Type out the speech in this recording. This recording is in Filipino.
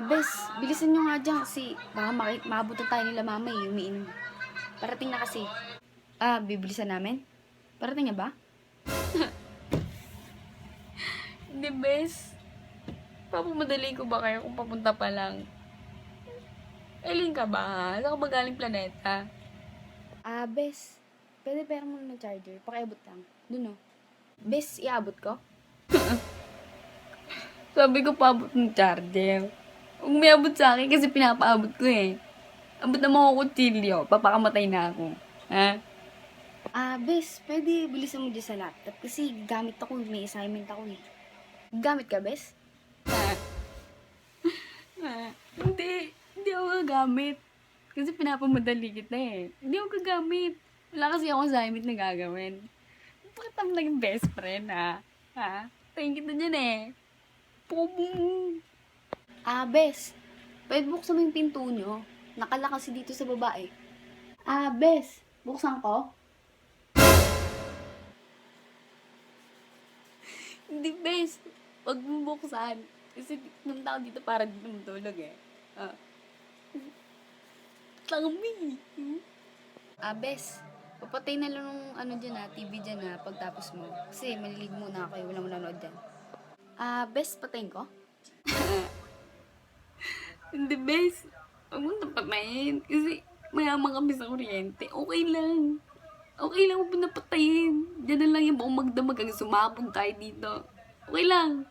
Bes, bilisan nyo nga dyan kasi baka maabutan tayo nila mama umiinom. Parating na kasi. Bibilisan namin? Parating na ba? Hindi, bes. Papamadali ko ba kayo kung papunta pa lang? Alin ka ba? Saan ka ba galing planeta? Bes, pwede pera mo ng charger. Pakiabot lang. Dun oh. Bes, iabot ko? Sabi ko paabot ng charger. Huwag may abot sa akin kasi pinapaabot ko eh. Abot na mga kutsilyo, papakamatay na ako. Ha? Bes, pwede bilisan mo dyan sa laptop kasi gamit ako, may assignment ako eh. Gamit ka, Bes? Hindi ako gagamit. Kasi pinapamadali kita eh. Hindi ako gagamit. Wala kasi ako assignment na gagawin. Bakit ako naging best friend ha? Ha? Tingin kita dyan eh. Pum. Bes, pwede buksan mo yung pinto nyo. Nakala kasi dito sa babae. Bes, buksan ko? Hindi best. Huwag mo buksan. Kasi pumunta ako dito para dito matulog eh. Tangmi. Bes, papatay na lang nung TV dyan pagtapos mo. Kasi malilig muna ako walang manonood dyan. Bes, patayin ko? Hindi best. Huwag mo napatayin. Kasi mayaman kami sa kuryente. Okay lang. Okay lang, huwag mo napatayin. Diyan na lang yung buong magdamag hanggang sumabog tayo dito. Okay lang.